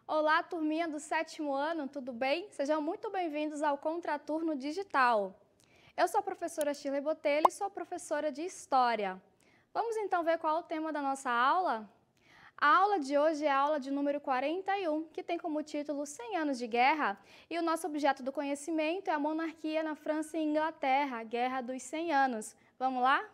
Olá, turminha do 7º ano, tudo bem? Sejam muito bem-vindos ao Contraturno Digital. Eu sou a professora Shirley Botelho e sou professora de História. Vamos então ver qual é o tema da nossa aula? A aula de hoje é a aula de número 41, que tem como título 100 anos de guerra, e o nosso objeto do conhecimento é a monarquia na França e Inglaterra, a Guerra dos 100 Anos. Vamos lá?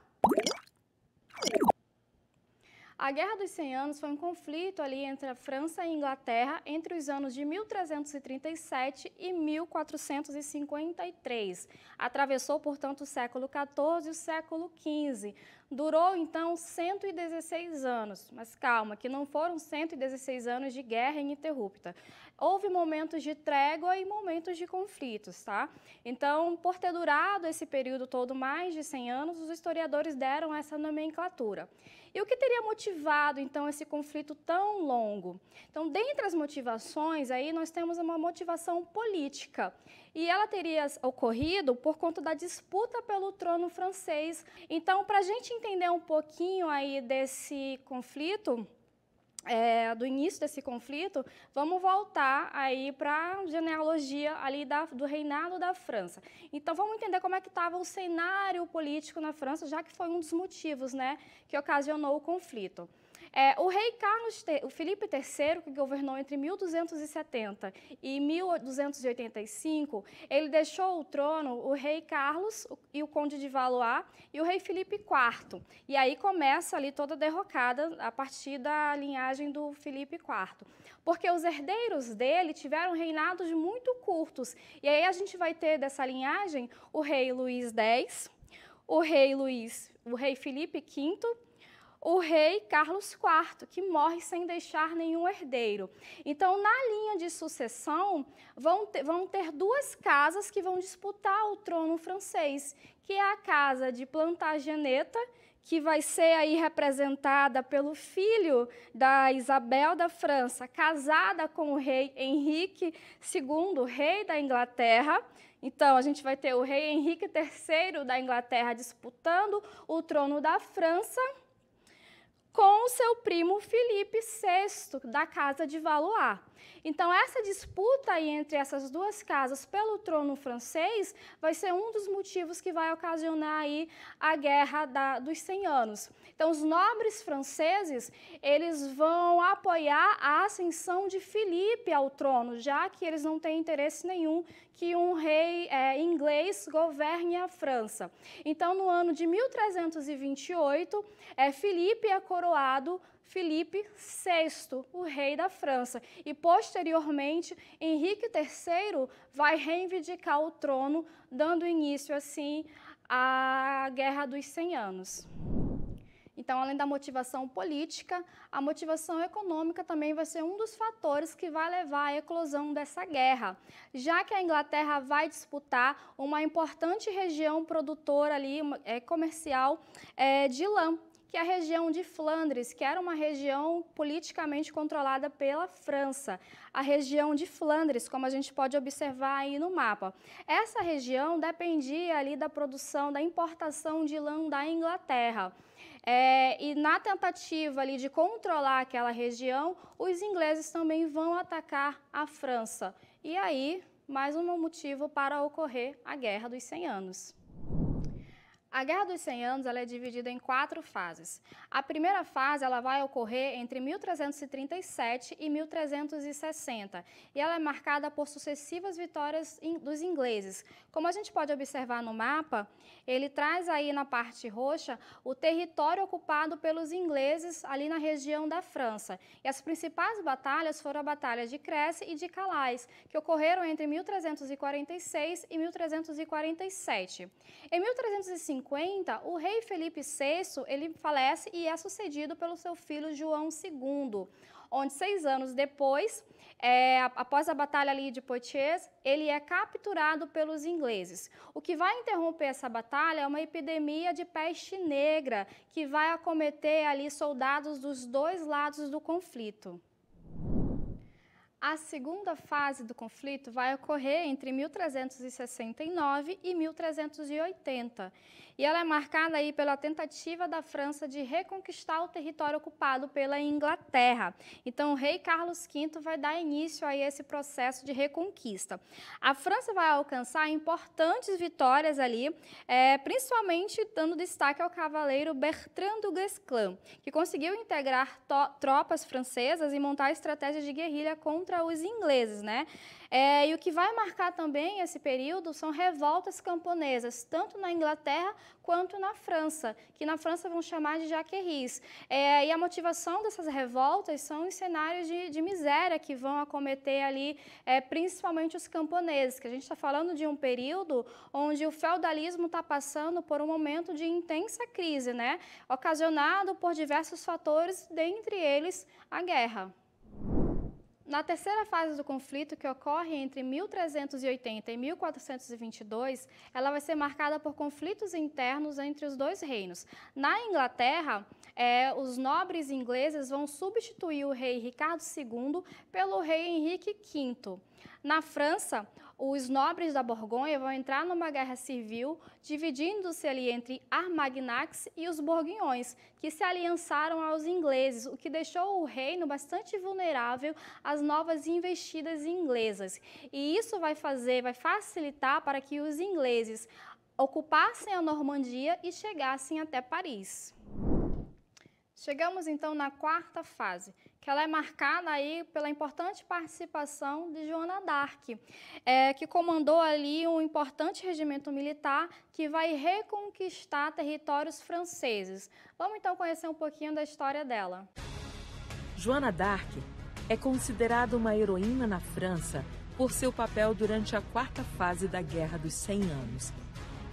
A Guerra dos 100 Anos foi um conflito ali entre a França e a Inglaterra entre os anos de 1337 e 1453. Atravessou, portanto, o século XIV e o século XV. Durou, então, 116 anos. Mas calma, que não foram 116 anos de guerra ininterrupta. Houve momentos de trégua e momentos de conflitos, tá? Então, por ter durado esse período todo mais de 100 anos, os historiadores deram essa nomenclatura. E o que teria motivado, então, esse conflito tão longo? Então, dentre as motivações, aí nós temos uma motivação política. E ela teria ocorrido por conta da disputa pelo trono francês. Então, para a gente entender um pouquinho aí desse conflito, do início desse conflito, vamos voltar aí para a genealogia ali do reinado da França. Então, vamos entender como é que estava o cenário político na França, já que foi um dos motivos, né, que ocasionou o conflito. O rei o Filipe III, que governou entre 1270 e 1285, ele deixou o trono o rei Carlos e o conde de Valois e o rei Filipe IV. E aí começa ali toda a derrocada a partir da linhagem do Filipe IV. Porque os herdeiros dele tiveram reinados muito curtos. E aí a gente vai ter dessa linhagem o rei Luís X, o rei Filipe V, o rei Carlos IV, que morre sem deixar nenhum herdeiro. Então, na linha de sucessão, vão ter duas casas que vão disputar o trono francês, que é a casa de Plantageneta, que vai ser aí representada pelo filho da Isabel da França, casada com o rei Henrique II, rei da Inglaterra. Então, a gente vai ter o rei Henrique III da Inglaterra disputando o trono da França, com o seu primo Filipe VI, da Casa de Valois. Então, essa disputa aí entre essas duas casas pelo trono francês vai ser um dos motivos que vai ocasionar aí a Guerra dos 100 Anos. Então, os nobres franceses, eles vão apoiar a ascensão de Filipe ao trono, já que eles não têm interesse nenhum que um rei inglês governe a França. Então, no ano de 1328, Filipe é coroado Filipe VI, o rei da França. E, posteriormente, Henrique III vai reivindicar o trono, dando início, assim, à Guerra dos 100 Anos. Então, além da motivação política, a motivação econômica também vai ser um dos fatores que vai levar à eclosão dessa guerra, já que a Inglaterra vai disputar uma importante região produtora ali, comercial de lã, que é a região de Flandres, que era uma região politicamente controlada pela França. A região de Flandres, como a gente pode observar aí no mapa. Essa região dependia ali da produção, da importação de lã da Inglaterra. E na tentativa ali de controlar aquela região, os ingleses também vão atacar a França. E aí, mais um motivo para ocorrer a Guerra dos 100 Anos. A Guerra dos 100 Anos ela é dividida em 4 fases. A primeira fase ela vai ocorrer entre 1337 e 1360 e ela é marcada por sucessivas vitórias dos ingleses. Como a gente pode observar no mapa, ele traz aí na parte roxa o território ocupado pelos ingleses ali na região da França. E as principais batalhas foram a Batalha de Crécy e de Calais, que ocorreram entre 1346 e 1347. Em 1350, 1550, o rei Felipe VI, ele falece e é sucedido pelo seu filho João II, onde 6 anos depois, após a batalha ali de Poitiers, ele é capturado pelos ingleses. O que vai interromper essa batalha é uma epidemia de peste negra, que vai acometer ali soldados dos dois lados do conflito. A segunda fase do conflito vai ocorrer entre 1369 e 1380, e ela é marcada aí pela tentativa da França de reconquistar o território ocupado pela Inglaterra. Então, o rei Carlos V vai dar início a esse processo de reconquista. A França vai alcançar importantes vitórias ali, principalmente dando destaque ao cavaleiro Bertrand du Guesclin, que conseguiu integrar tropas francesas e montar estratégias de guerrilha contra os ingleses, né? E o que vai marcar também esse período são revoltas camponesas, tanto na Inglaterra quanto na França, que na França vão chamar de jaqueries. E a motivação dessas revoltas são os cenários de miséria que vão acometer ali, principalmente os camponeses, que a gente está falando de um período onde o feudalismo está passando por um momento de intensa crise, né? Ocasionado por diversos fatores, dentre eles a guerra. Na terceira fase do conflito, que ocorre entre 1380 e 1422, ela vai ser marcada por conflitos internos entre os dois reinos. Na Inglaterra, os nobres ingleses vão substituir o rei Ricardo II pelo rei Henrique V. Na França, os nobres da Borgonha vão entrar numa guerra civil, dividindo-se ali entre Armagnacs e os Borguinhões, que se aliançaram aos ingleses, o que deixou o reino bastante vulnerável às novas investidas inglesas. E isso vai facilitar para que os ingleses ocupassem a Normandia e chegassem até Paris. Chegamos então na quarta fase, que ela é marcada aí pela importante participação de Joana d'Arc, que comandou ali um importante regimento militar que vai reconquistar territórios franceses. Vamos então conhecer um pouquinho da história dela. Joana d'Arc é considerada uma heroína na França por seu papel durante a quarta fase da Guerra dos 100 Anos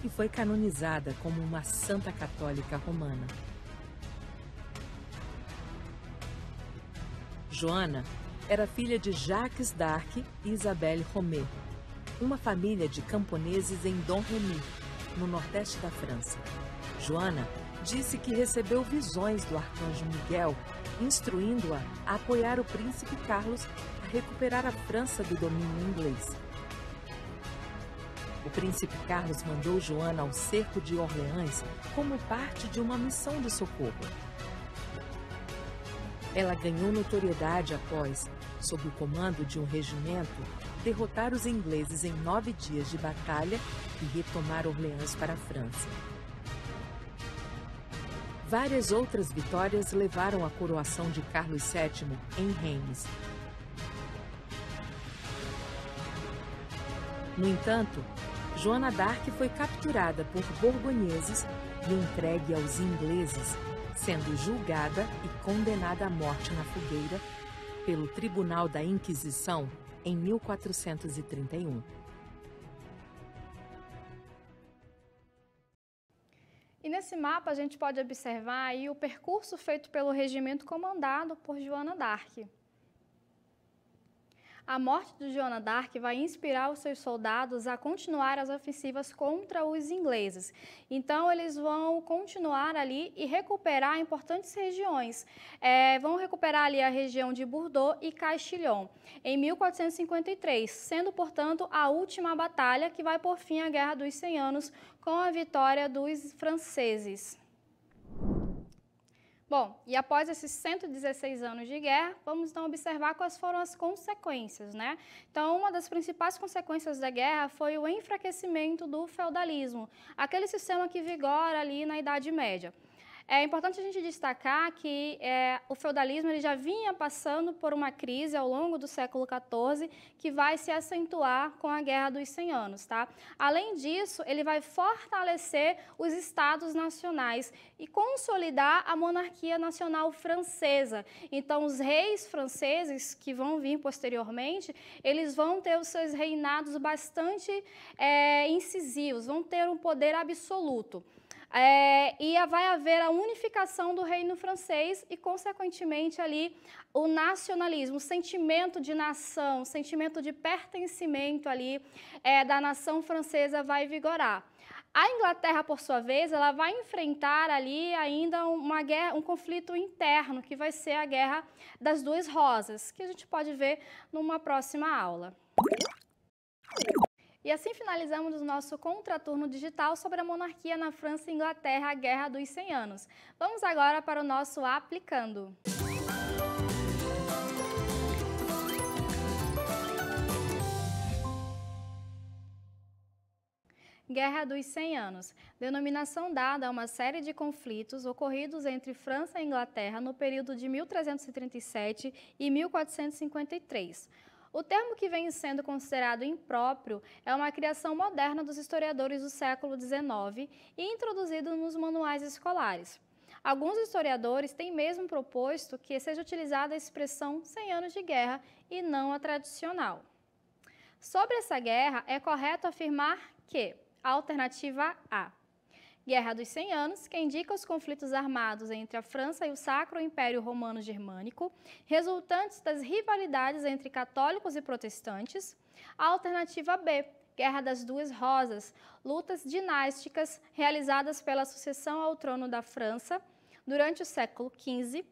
e foi canonizada como uma santa católica romana. Joana era filha de Jacques d'Arc e Isabelle Romé, uma família de camponeses em Domremy, no nordeste da França. Joana disse que recebeu visões do arcanjo Miguel, instruindo-a a apoiar o príncipe Carlos a recuperar a França do domínio inglês. O príncipe Carlos mandou Joana ao cerco de Orleans como parte de uma missão de socorro. Ela ganhou notoriedade após, sob o comando de um regimento, derrotar os ingleses em 9 dias de batalha e retomar Orleans para a França. Várias outras vitórias levaram à coroação de Carlos VII em Reims. No entanto, Joana d'Arc foi capturada por borgonheses e entregue aos ingleses, sendo julgada e condenada à morte na fogueira pelo Tribunal da Inquisição em 1431. E nesse mapa a gente pode observar aí o percurso feito pelo regimento comandado por Joana d'Arc. A morte de Joana d'Arc vai inspirar os seus soldados a continuar as ofensivas contra os ingleses. Então, eles vão continuar ali e recuperar importantes regiões. Vão recuperar ali a região de Bordeaux e Castillon, em 1453, sendo, portanto, a última batalha que vai por fim à Guerra dos 100 Anos com a vitória dos franceses. Bom, e após esses 116 anos de guerra, vamos então observar quais foram as consequências, né? Então, uma das principais consequências da guerra foi o enfraquecimento do feudalismo, aquele sistema que vigora ali na Idade Média. É importante a gente destacar que o feudalismo ele já vinha passando por uma crise ao longo do século XIV, que vai se acentuar com a Guerra dos 100 Anos, tá? Além disso, ele vai fortalecer os estados nacionais e consolidar a monarquia nacional francesa. Então, os reis franceses que vão vir posteriormente, eles vão ter os seus reinados bastante incisivos, vão ter um poder absoluto. e vai haver a unificação do reino francês e, consequentemente, ali o nacionalismo, o sentimento de nação, o sentimento de pertencimento ali da nação francesa vai vigorar. A Inglaterra, por sua vez, ela vai enfrentar ali ainda uma guerra, um conflito interno, que vai ser a Guerra das Duas Rosas, que a gente pode ver numa próxima aula. E assim finalizamos o nosso contraturno digital sobre a monarquia na França e Inglaterra, a Guerra dos 100 Anos. Vamos agora para o nosso Aplicando. Guerra dos 100 Anos, denominação dada a uma série de conflitos ocorridos entre França e Inglaterra no período de 1337 e 1453. O termo, que vem sendo considerado impróprio, é uma criação moderna dos historiadores do século XIX e introduzido nos manuais escolares. Alguns historiadores têm mesmo proposto que seja utilizada a expressão 100 anos de guerra e não a tradicional. Sobre essa guerra, é correto afirmar que alternativa A, Guerra dos 100 Anos, que indica os conflitos armados entre a França e o Sacro Império Romano Germânico, resultantes das rivalidades entre católicos e protestantes. Alternativa B, Guerra das Duas Rosas, lutas dinásticas realizadas pela sucessão ao trono da França durante o século XV.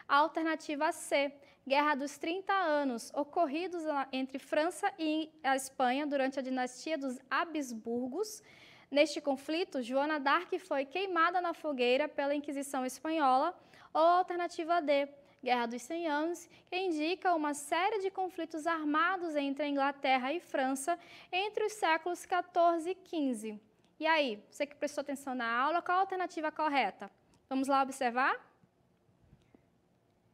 Alternativa C, Guerra dos 30 Anos, ocorridos entre França e a Espanha durante a dinastia dos Habsburgos. Neste conflito, Joana d'Arc foi queimada na fogueira pela Inquisição Espanhola. Ou alternativa D, Guerra dos 100 Anos, que indica uma série de conflitos armados entre a Inglaterra e França entre os séculos XIV e XV. E aí, você que prestou atenção na aula, qual a alternativa correta? Vamos lá observar?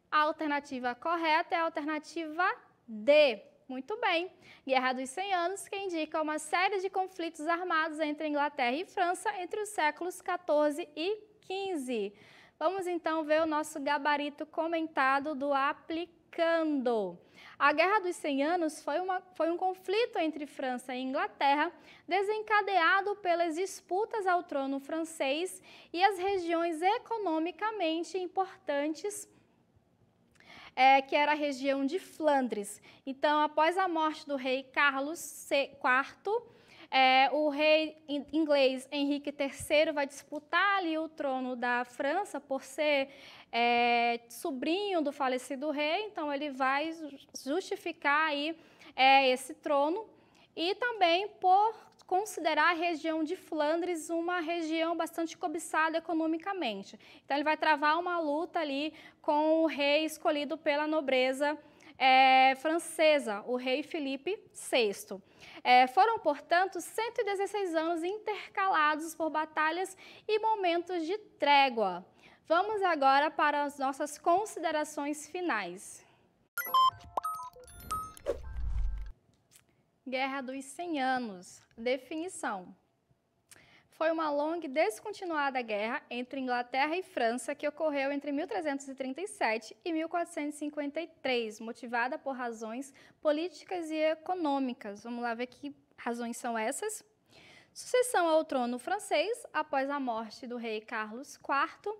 A alternativa correta é a alternativa D. Muito bem. Guerra dos 100 Anos, que indica uma série de conflitos armados entre Inglaterra e França entre os séculos XIV e XV. Vamos então ver o nosso gabarito comentado do Aplicando. A Guerra dos 100 Anos foi um conflito entre França e Inglaterra, desencadeado pelas disputas ao trono francês e as regiões economicamente importantes, que era a região de Flandres. Então, após a morte do rei Carlos IV, o rei inglês Henrique III vai disputar ali o trono da França por ser sobrinho do falecido rei, então ele vai justificar aí esse trono, e também por considerar a região de Flandres uma região bastante cobiçada economicamente. Então, ele vai travar uma luta ali com o rei escolhido pela nobreza francesa, o rei Filipe VI. Foram, portanto, 116 anos intercalados por batalhas e momentos de trégua. Vamos agora para as nossas considerações finais. Guerra dos 100 Anos. Definição. Foi uma longa e descontinuada guerra entre Inglaterra e França que ocorreu entre 1337 e 1453, motivada por razões políticas e econômicas. Vamos lá ver que razões são essas. Sucessão ao trono francês após a morte do rei Carlos IV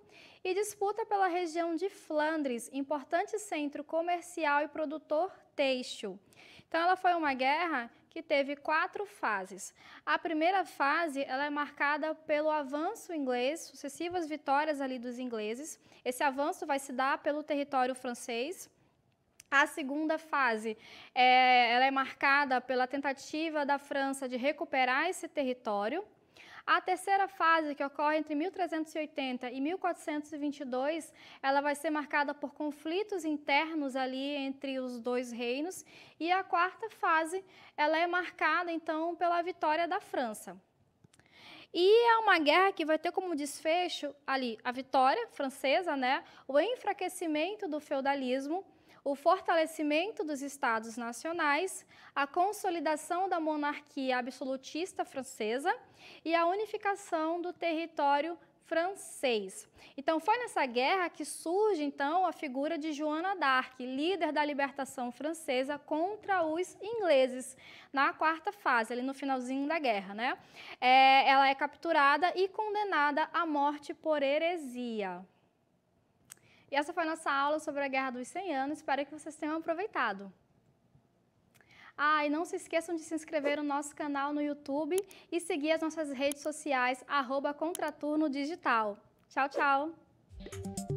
e disputa pela região de Flandres, importante centro comercial e produtor têxtil. Então, ela foi uma guerra que teve 4 fases. A primeira fase, ela é marcada pelo avanço inglês, sucessivas vitórias ali dos ingleses. Esse avanço vai se dar pelo território francês. A segunda fase, ela é marcada pela tentativa da França de recuperar esse território. A terceira fase, que ocorre entre 1380 e 1422, ela vai ser marcada por conflitos internos ali entre os dois reinos. E a quarta fase, ela é marcada, então, pela vitória da França. E é uma guerra que vai ter como desfecho ali a vitória francesa, né? O enfraquecimento do feudalismo, o fortalecimento dos estados nacionais, a consolidação da monarquia absolutista francesa e a unificação do território francês. Então, foi nessa guerra que surge, então, a figura de Joana d'Arc, líder da libertação francesa contra os ingleses, na quarta fase, ali no finalzinho da guerra, né? Ela é capturada e condenada à morte por heresia. E essa foi a nossa aula sobre a Guerra dos 100 Anos, espero que vocês tenham aproveitado. E não se esqueçam de se inscrever no nosso canal no YouTube e seguir as nossas redes sociais, @Contraturno Digital. Tchau, tchau!